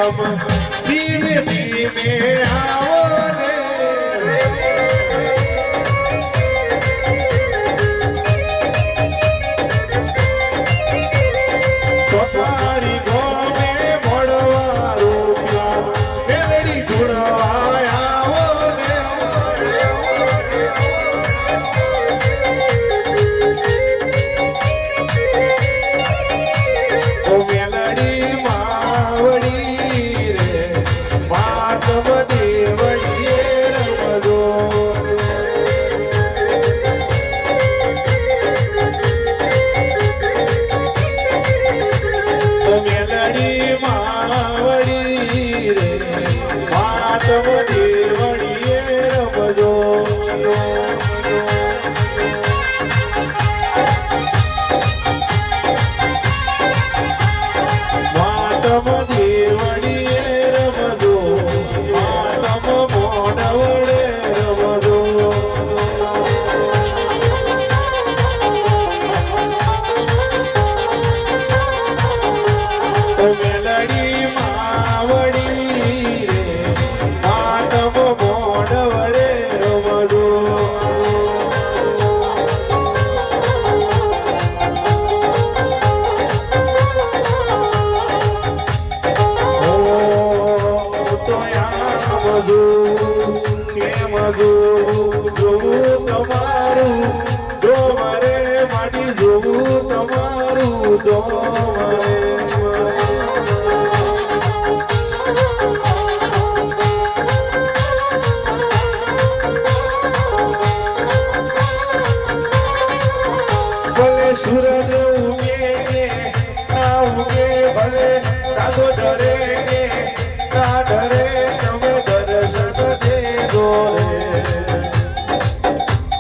કેમ ધીમે ધીમે આવો ને તારી ગોમે મળવા રૂપિયા મેલડી ગુણવા આવો ને ઓ મેલડી માવડી રે માતમ દેવડીએ રમજો મેલડી માવડી રે માતમ દેવડીએ રમજો માતમ દેવડીએ રમજો માતમ મોડવડે રમજો મેલડી માવડી રે માતમ મોડવડે રમજો જોવું તમારું ડોમરે માટી જોવું તમારું ડોમરે ભલે સૂરજ ઉગે ના ઉગે ભલે સાદો ડરે ના ડરે તમે દર્શન દેજો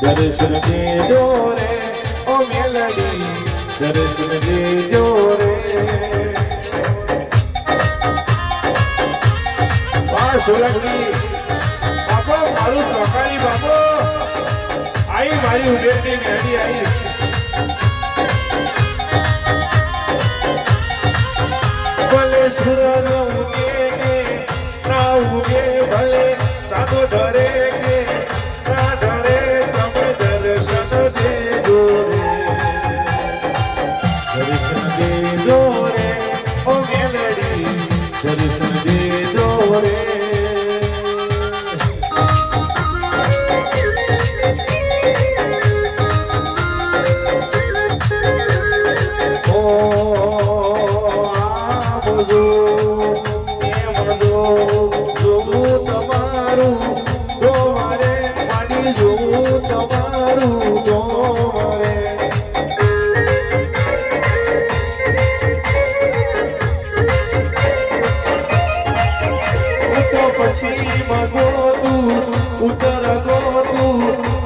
રે દર્શન દેજો રે ઓ મેલડી દર્શન દેજો રે વાહ સોલંકી બાપો મારું ચોકારી બાપો આઈ મારી ઉડેરની મેળી આઈ ભલે સૂરજ ઉગે કે ના ઉગે ભલે સાદો ડરે કે ના ડરે તમે દર્શન દેજો રે દર્શન દેજો રે ઓ મેલડી દર્શન દેજો રે પશ્ચિમ ગોતું ઉત્તર ગોતું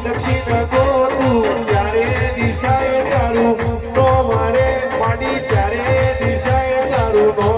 દક્ષિણ ગોતું ચારે દિશાએ તારું નો મારે માડી ચારે દિશાએ તારું નો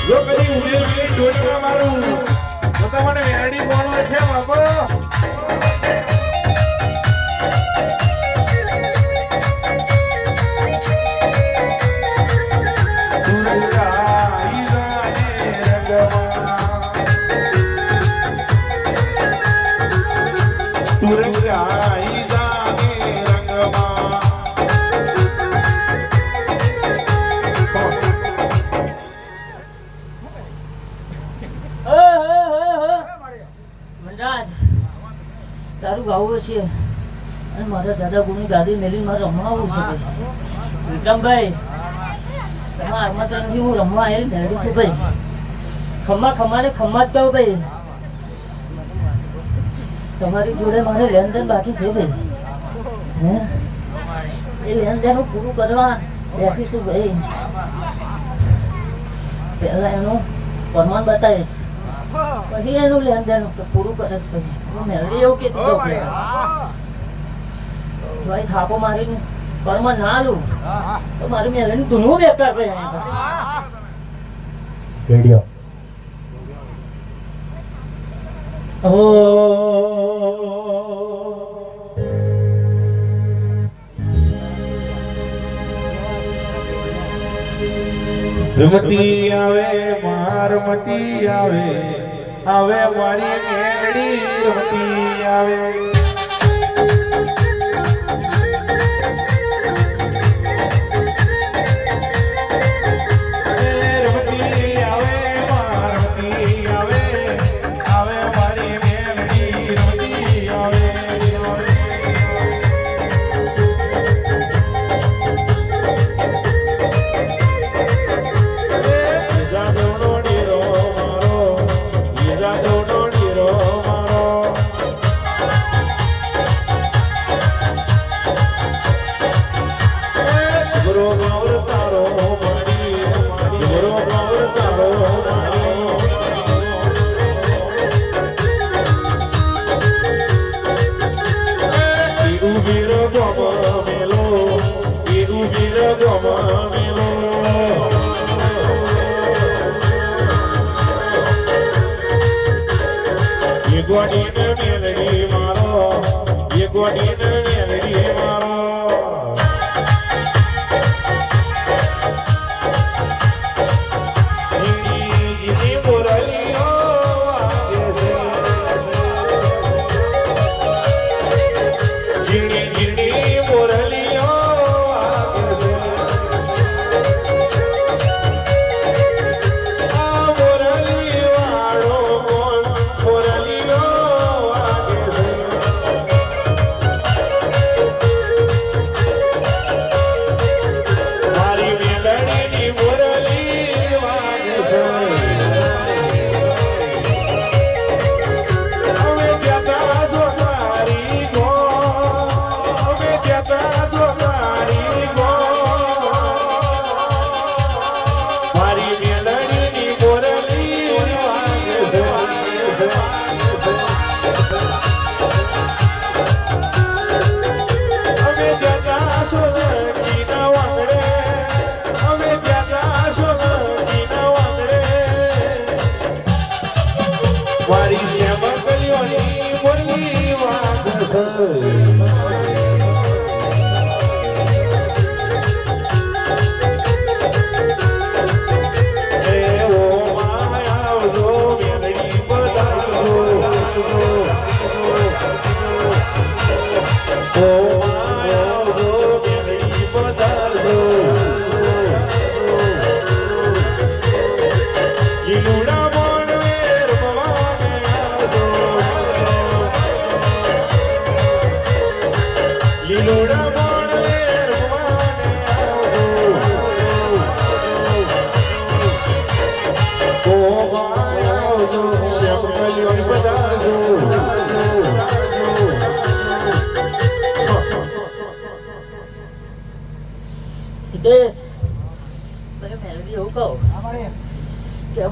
જો કદી ઉમેર મેં ડોલમાં મારું તો તમને વેરડી કોણો છે બાપો તું રંગાઈ જાને રંગમાં તારું ગાવું છે અને મારા દાદા ગુની ગાદી મેલી મારે રમવાવું છે વિક્રમભાઈ તમારા આમંત્રણથી હું રમવા આવેલી મેળવી છું ભાઈ ખમ્મા ખમ્માને ખમ્મા જ કહું ભાઈ તમારી જોડે મારે લેનદેન બાકી છે ભાઈ હે એ લેનદેન હું પૂરું કરવા બેઠીશું ભાઈ પહેલા એનું પ્રમાણ બતાવીશ પછી એનું લેનદેન પૂરું કરીશ ભાઈ હું મેળવી એવું કીધું ભાઈ થાપો મારીને પરમાણ ના લઉં તો મારી મેળવીને ધૂણવું બેકાર ભાઈ રેડિયો રમતી આવે મારમતી આવે આવે મારી મેળી રમતી આવે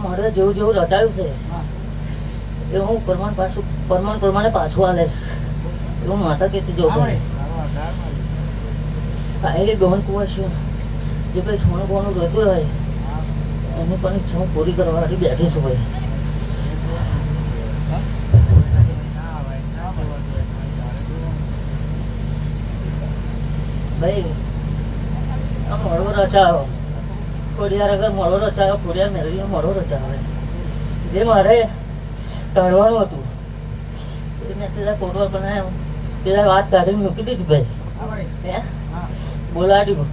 મારે જેવું જેવું રચાયું છે એ હું પ્રમાણ પ્રમાણે પાછું આલેશ એવું માતા કહેતી જો કાયલી ગહન કુવા છે જે ભાઈ છોણું બોનું રહેતું હોય એની પણ ઈચ્છા હું પૂરી કરવા માટે બેઠી છું ભાઈ ભાઈ આ મળવો રચાયો ખોડિયાર આગળ મળો રચાયો ખોડિયાર મેળવીને મળો રચાયો જે મારે કાઢવાનું હતું એ ને પેલા કોટવા બનાવ્યો પેલા વાત કાઢીને મૂકી દીધી ભાઈ હે બોલાડ્યું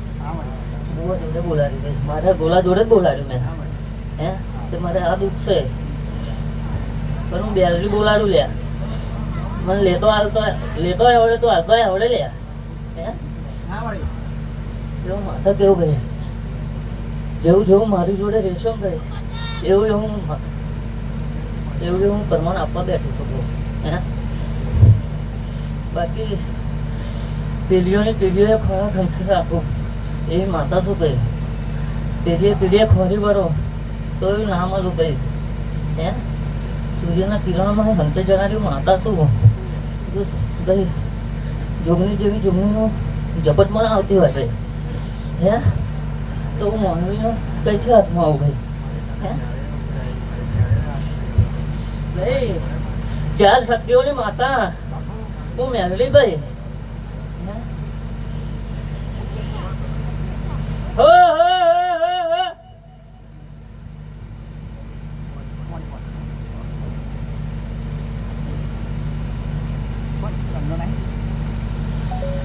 બુઆ જોડે બોલાડ્યું ભાઈ મારા ગોલા જોડે જ બોલાડ્યું મેં હે તો મારે આ દુઃખ છે પણ હું બેલરી બોલાડું લ્યા મને લેતો આવડે તો હાલતો આવડે લ્યા હે એવું માથા કેવું ભાઈ જેવું જેવું મારી જોડે રહેશો ને ભાઈ એવું હું પ્રમાણ આપવા બેઠું છું હે બાકી પેઢીઓએ ખોરાક ખંખી રાખું એવી માતા શું કહી પેઢીએ ખોરી ભરો તો એવું ના મળું ભાઈ હે સૂર્યના કિરણોમાં હંતે જણાવ્યું માતા શું ભાઈ જોગણી જેવી જોગણીનું ઝપટમાં આવતી હોય ભાઈ હે તો હું માનવીનો કઈથી હાથમાં આવું ભાઈ હે ભાઈ ચાર શક્તિઓની માતા હું મેળવી ભાઈ